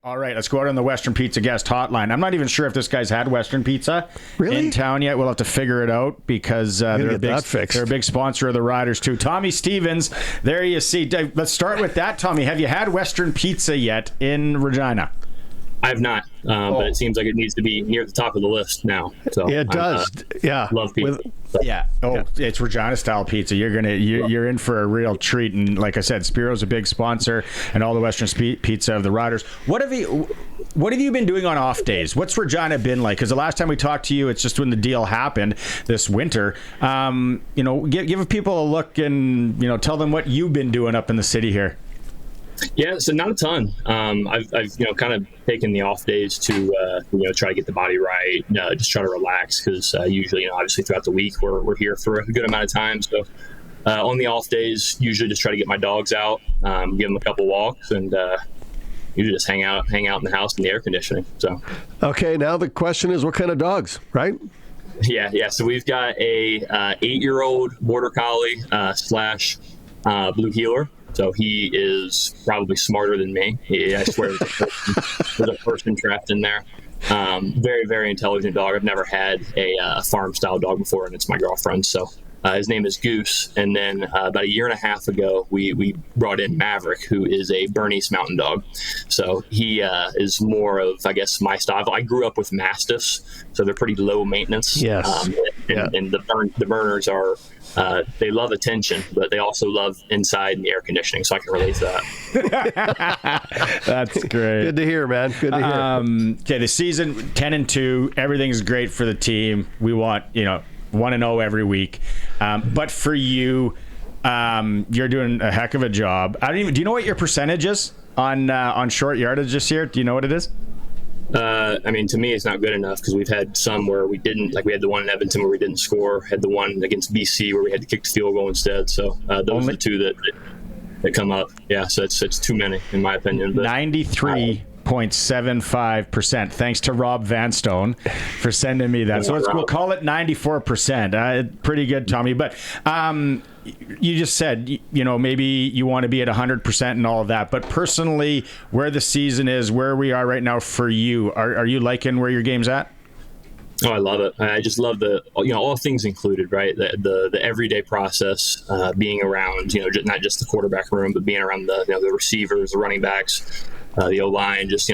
All right, let's go out on the Western Pizza guest hotline. I'm not even sure if this guy's had Western Pizza in town yet. We'll have to figure it out because they're a big sponsor of the Riders too. Tommy Stevens, there you see. Let's start with that, Tommy. Have you had Western Pizza yet in Regina? I have not, but it seems like it needs to be near the top of the list now. So yeah, it does. Love pizza. It's Regina style pizza. You're in for a real treat. And like I said, Spiro's a big sponsor, and all the Western Pizza of the Riders. What have you been doing on off days? What's Regina been like? Because the last time we talked to you, it's just when the deal happened this winter. Give people a look and tell them what you've been doing up in the city here. Yeah, so not a ton. I've kind of taken the off days to try to get the body right, just try to relax because usually obviously throughout the week we're here for a good amount of time. So on the off days, usually just try to get my dogs out, give them a couple walks, and usually just hang out in the house in the air conditioning. So okay, now the question is, what kind of dogs, right? Yeah. So we've got a 8-year-old border collie / blue heeler. So he is probably smarter than me. I swear there's a person trapped in there. Very, very intelligent dog. I've never had a farm-style dog before, and it's my girlfriend. So his name is Goose. And then about a year and a half ago, we brought in Maverick, who is a Bernese Mountain Dog. So he is more of, I guess, my style. I grew up with Mastiffs, so they're pretty low maintenance. Yes. And the Berners are... they love attention, but they also love inside and the air conditioning, so I can relate to that. That's great. Good to hear, man. Good to hear. Okay, the season 10-2, everything's great for the team. We want 1-0 every week, but for you, you're doing a heck of a job. Do you know what your percentage is on short yardage this year? Do you know what it is? To me, it's not good enough because we've had some where we didn't, like we had the one in Edmonton where we didn't score, had the one against BC where we had to kick the field goal instead. So those are the two that come up. Yeah, so it's too many in my opinion. But 93.75%. Thanks to Rob Vanstone for sending me that. So we'll call it 94%. Pretty good, Tommy. But you just said, maybe you want to be at 100% and all of that. But personally, where the season is, where we are right now for you, are you liking where your game's at? Oh, I love it. I just love all things included, right? The everyday process, being around, not just the quarterback room, but being around the receivers, the running backs, the O-line, just,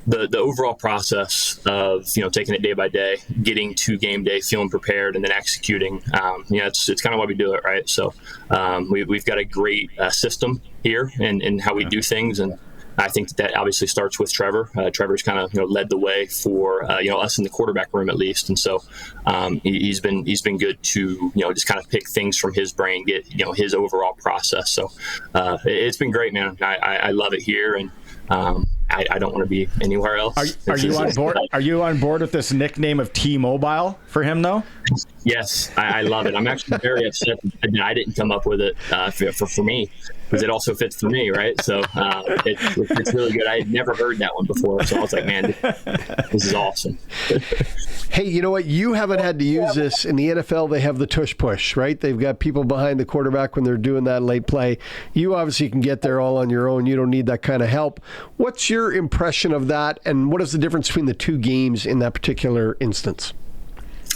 the overall process of, taking it day by day, getting to game day, feeling prepared, and then executing. It's kind of why we do it, right? So we've got a great system here in how we do things, and I think that obviously starts with Trevor. Trevor's kind of led the way for us in the quarterback room at least, and so he's been good to just kind of pick things from his brain, get his overall process. So it's been great, man. I love it here, and I don't want to be anywhere else. Are you on board? Are you on board with this nickname of T-Mobile for him though? Yes, I love it. I'm actually very upset that I didn't come up with it for me, because it also fits for me, right? So it's really good. I had never heard that one before, so I was like, man, this is awesome. Hey, you know what? You haven't had to use this. In the NFL, they have the tush push, right? They've got people behind the quarterback when they're doing that late play. You obviously can get there all on your own. You don't need that kind of help. What's your impression of that, and what is the difference between the two games in that particular instance?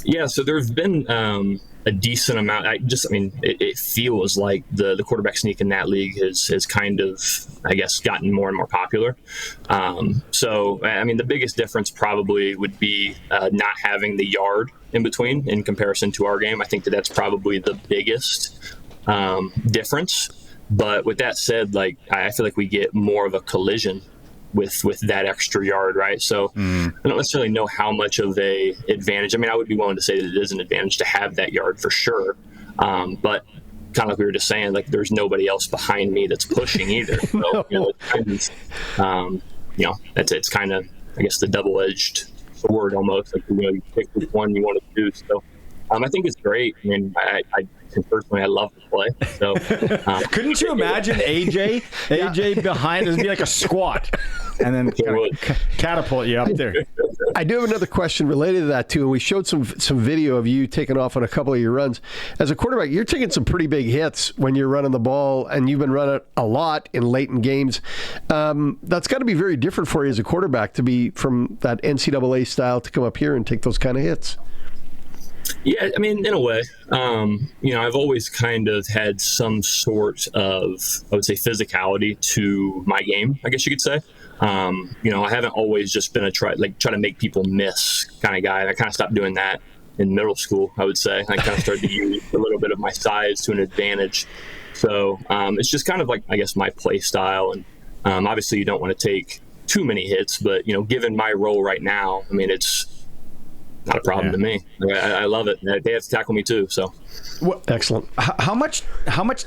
Yeah, so there's been a decent amount. It feels like the quarterback sneak in that league has kind of, I guess, gotten more and more popular. The biggest difference probably would be not having the yard in between in comparison to our game. I think that's probably the biggest difference. But with that said, I feel like we get more of a collision with that extra yard, right? So I don't necessarily know how much of a advantage. I would be willing to say that it is an advantage to have that yard for sure. But kind of like we were just saying, there's nobody else behind me that's pushing either. So, it's kind of, I guess, the double-edged sword almost. You pick which one you want to do. So I think it's great. Personally, I love to play. So, couldn't you imagine AJ behind us be like a squat, and then kind of catapult you up there. I do have another question related to that too. And we showed some video of you taking off on a couple of your runs. As a quarterback, you're taking some pretty big hits when you're running the ball, and you've been running a lot in late in games. That's got to be very different for you as a quarterback to be from that NCAA style to come up here and take those kind of hits. Yeah, I mean, in a way, I've always kind of had some sort of, I would say, physicality to my game, I guess you could say. I haven't always just been a try to make people miss kind of guy. I kind of stopped doing that in middle school, I would say. I kind of started to use a little bit of my size to an advantage. So it's just kind of like, I guess, my play style. And obviously you don't want to take too many hits, but, given my role right now, I mean, it's not a problem to me. I love it. They have to tackle me too. So, excellent. How much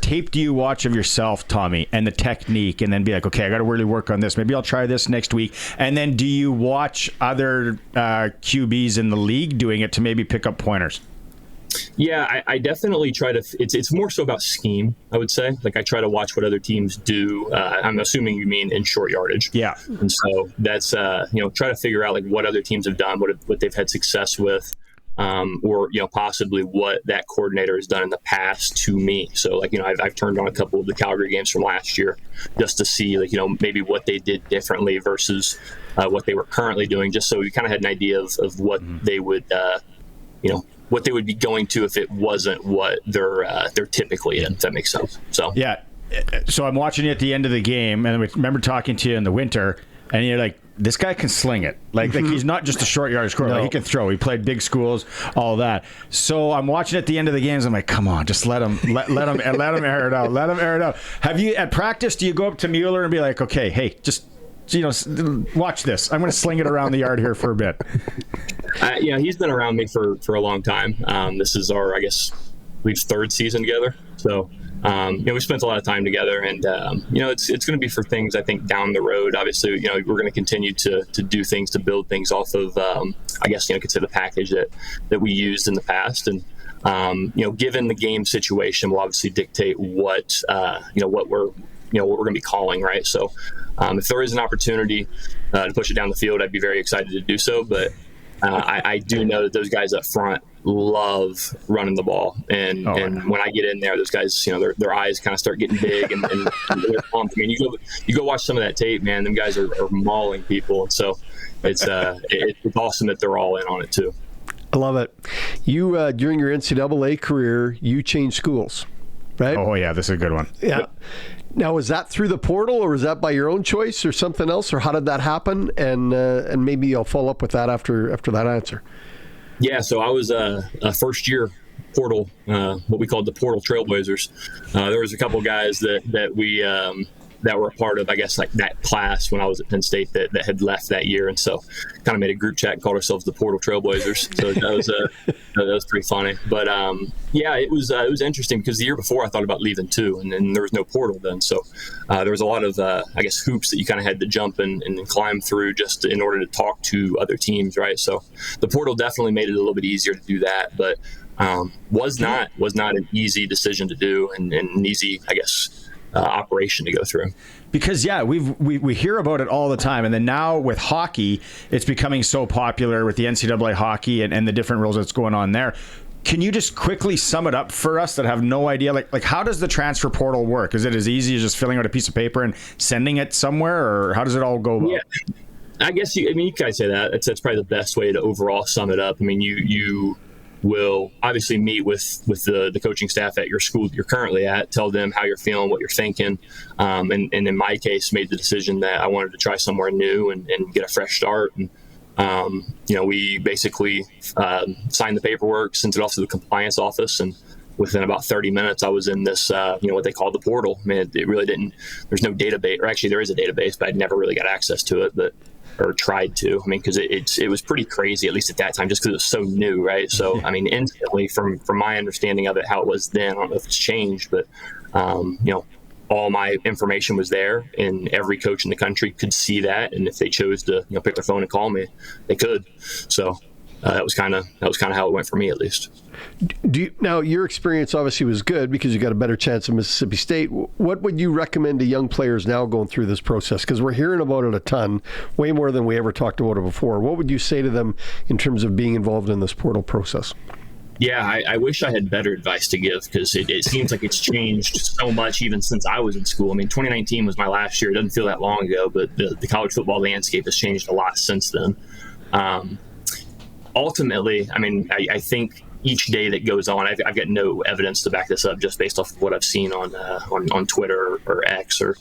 tape do you watch of yourself, Tommy, and the technique, and then be like, okay, I got to really work on this. Maybe I'll try this next week. And then, do you watch other QBs in the league doing it to maybe pick up pointers? Yeah, I definitely try to. It's more so about scheme, I would say. Like, I try to watch what other teams do. I'm assuming you mean in short yardage. Yeah. And so that's try to figure out like what other teams have done, what they've had success with, or possibly what that coordinator has done in the past to me. So like I've turned on a couple of the Calgary games from last year just to see like maybe what they did differently versus what they were currently doing, just so we kind of had an idea of what they would what they would be going to if it wasn't what they're typically in, if that makes sense. So yeah. So I'm watching you at the end of the game, and I remember talking to you in the winter, and you're like, this guy can sling it. Like he's not just a short yardage quarterback. No. He can throw. He played big schools, all that. So I'm watching at the end of the games. I'm like, come on, just let him air it out. Let him air it out. Have you at practice? Do you go up to Mueller and be like, okay, hey, just watch this. I'm going to sling it around the yard here for a bit. He's been around me for a long time. This is our, I guess, we've third season together. So, we spent a lot of time together, and it's going to be for things I think down the road. Obviously, we're going to continue to do things to build things off of, I guess, consider the package that we used in the past, and given the game situation, will obviously dictate what we're going to be calling, right? So, if there is an opportunity to push it down the field, I'd be very excited to do so. But I do know that those guys up front love running the ball, and when I get in there, those guys, their eyes kind of start getting big, and they're pumped. I mean, you go watch some of that tape, man. Them guys are mauling people, and so it's awesome that they're all in on it too. I love it. You during your NCAA career, you changed schools, right? Oh yeah, this is a good one. Yeah. Now, was that through the portal, or was that by your own choice, or something else, or how did that happen? And maybe I'll follow up with that after that answer. Yeah, so I was a first year portal, what we called the portal trailblazers. There was a couple guys that we that were a part of, I guess, like that class when I was at Penn State that had left that year, and so kind of made a group chat and called ourselves the Portal Trailblazers. So that was pretty funny. But it was interesting because the year before I thought about leaving too, and then there was no portal then, so there was a lot of I guess hoops that you kind of had to jump and climb through just in order to talk to other teams, right? So the portal definitely made it a little bit easier to do that, but was not an easy decision to do and an easy, I guess, operation to go through. Because we hear about it all the time, and then now with hockey, it's becoming so popular with the NCAA hockey and the different rules that's going on there. Can you just quickly sum it up for us that have no idea? Like how does the transfer portal work? Is it as easy as just filling out a piece of paper and sending it somewhere, or how does it all go about? Yeah, I guess you can say that. That's probably the best way to overall sum it up. I mean, you will obviously meet with the coaching staff at your school you're currently at, tell them how you're feeling, what you're thinking, and in my case made the decision that I wanted to try somewhere new and get a fresh start. And we basically signed the paperwork, sent it off to the compliance office, and within about 30 minutes I was in this what they call the portal. I mean, it really didn't, there's no database, or actually there is a database, but I never really got access to it, or tried to. I mean, because it was pretty crazy, at least at that time, just because it was so new, right? So, I mean, instantly, from my understanding of it, how it was then, I don't know if it's changed, but, all my information was there, and every coach in the country could see that. And if they chose to, pick their phone and call me, they could. So that was kind of how it went for me, at least. Now, your experience obviously was good because you got a better chance at Mississippi State. What would you recommend to young players now going through this process? Because we're hearing about it a ton, way more than we ever talked about it before. What would you say to them in terms of being involved in this portal process? Yeah, I wish I had better advice to give, because it seems like it's changed so much even since I was in school. I mean, 2019 was my last year. It doesn't feel that long ago, but the college football landscape has changed a lot since then. Ultimately, I mean, I think each day that goes on, I've got no evidence to back this up, just based off of what I've seen on Twitter or X or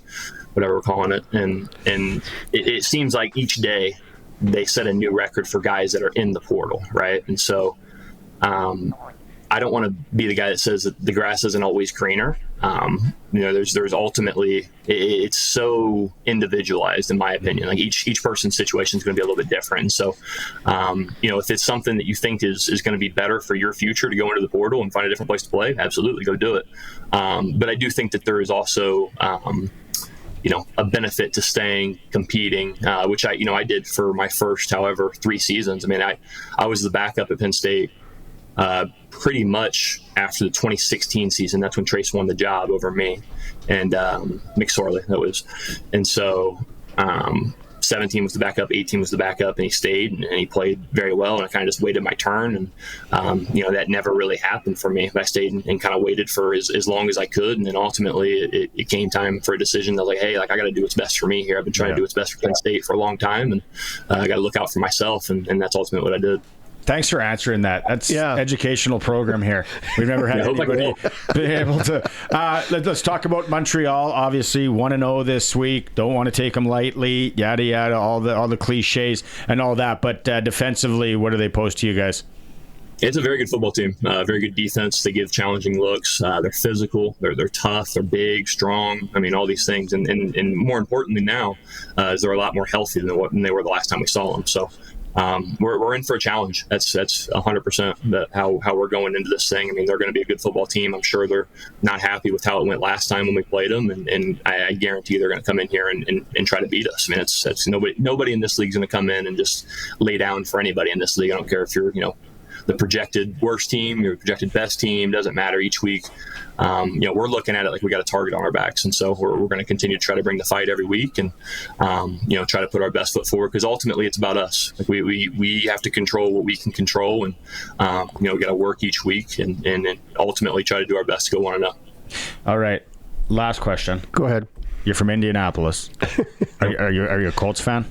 whatever we're calling it. And it seems like each day they set a new record for guys that are in the portal, right? And so I don't want to be the guy that says that the grass isn't always greener. There's ultimately, it's so individualized, in my opinion. Like each person's situation is going to be a little bit different. And so, if it's something that you think is going to be better for your future to go into the portal and find a different place to play, absolutely go do it. But I do think that there is also, a benefit to staying, competing, which I did for my first, 3 seasons. I mean, I was the backup at Penn State pretty much after the 2016 season. That's when Trace won the job over me and McSorley, that was. And so 17 was the backup, 18 was the backup, and he stayed and he played very well, and I kind of just waited my turn, and that never really happened for me. But I stayed and kind of waited for as long as I could, and then ultimately it came time for a decision that, like, hey, like, I got to do what's best for me here. I've been trying to do what's best for Penn State for a long time, and I got to look out for myself, and that's ultimately what I did. Thanks for answering that. That's educational program here. We've never had anybody be able to. Let's talk about Montreal. Obviously, 1-0 this week. Don't want to take them lightly. Yada yada. All the cliches and all that. But defensively, what do they pose to you guys? It's a very good football team. Very good defense. They give challenging looks. They're physical. They're tough. They're big, strong. I mean, all these things. And more importantly now, is they're a lot more healthy than they were the last time we saw them. So. We're in for a challenge. That's 100% how we're going into this thing. I mean, they're going to be a good football team. I'm sure they're not happy with how it went last time when we played them, and I guarantee they're going to come in here and try to beat us. I mean, it's nobody in this league is going to come in and just lay down for anybody in this league. I don't care if you're the projected worst team, your projected best team, doesn't matter. Each week, we're looking at it like we got a target on our backs, and so we're going to continue to try to bring the fight every week, and try to put our best foot forward, because ultimately it's about us. Like we have to control what we can control, and we got to work each week, and ultimately try to do our best to go 1-0. All right, last question. Go ahead. You're from Indianapolis. Are you a Colts fan?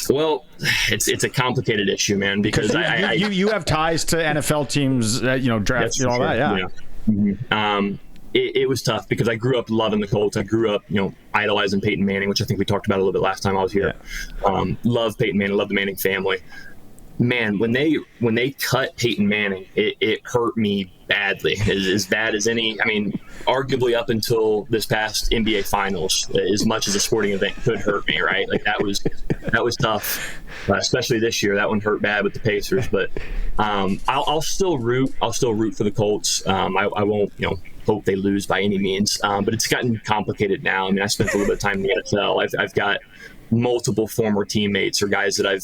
Well, it's a complicated issue, man, because you have ties to NFL teams, drafts and all that. Yeah. Mm-hmm. It was tough because I grew up loving the Colts. I grew up, idolizing Peyton Manning, which I think we talked about a little bit last time I was here. Yeah. Love Peyton Manning, love the Manning family. Man, when they cut Peyton Manning, it hurt me badly, as bad as any. I mean, arguably up until this past NBA Finals, as much as a sporting event could hurt me, right? Like that was tough, especially this year. That one hurt bad with the Pacers, but I'll still root for the Colts. I won't, hope they lose by any means, but it's gotten complicated now. I mean, I spent a little bit of time in the NFL. I've got multiple former teammates or guys that I've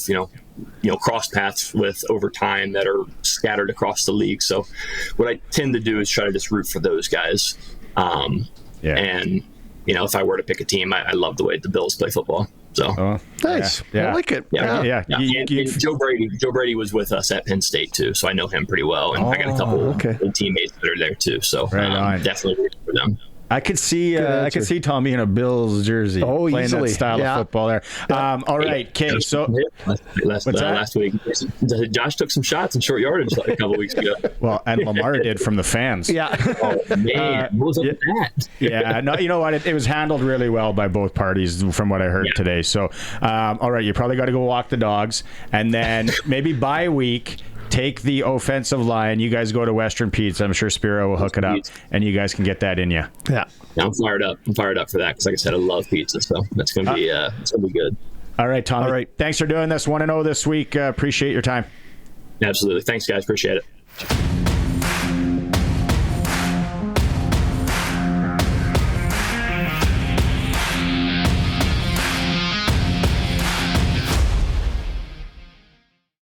crossed paths with over time that are scattered across the league. So what I tend to do is try to just root for those guys. And if I were to pick a team, I love the way the Bills play football. So nice. Yeah. I like it. Yeah. And Joe Brady was with us at Penn State too, so I know him pretty well, and I got a couple of teammates that are there too. So definitely root for them. I could see Tommy in a Bills jersey playing easily. That style of football there. All right, okay. So last week, Josh took some shots in short yardage a couple weeks ago. Well, and Lamar did from the fans. Yeah. Oh man, what was up with that? Yeah. No, you know what? It was handled really well by both parties, from what I heard today. So, all right, you probably got to go walk the dogs, and then maybe bye week. Take the offensive line. You guys go to Western Pizza. I'm sure Spiro will hook it up, and you guys can get that in you. Yeah, I'm fired up. I'm fired up for that because, like I said, I love pizza, so that's gonna be good. All right, Tommy. All right. Thanks for doing this 1-0 this week. Appreciate your time. Absolutely. Thanks, guys. Appreciate it.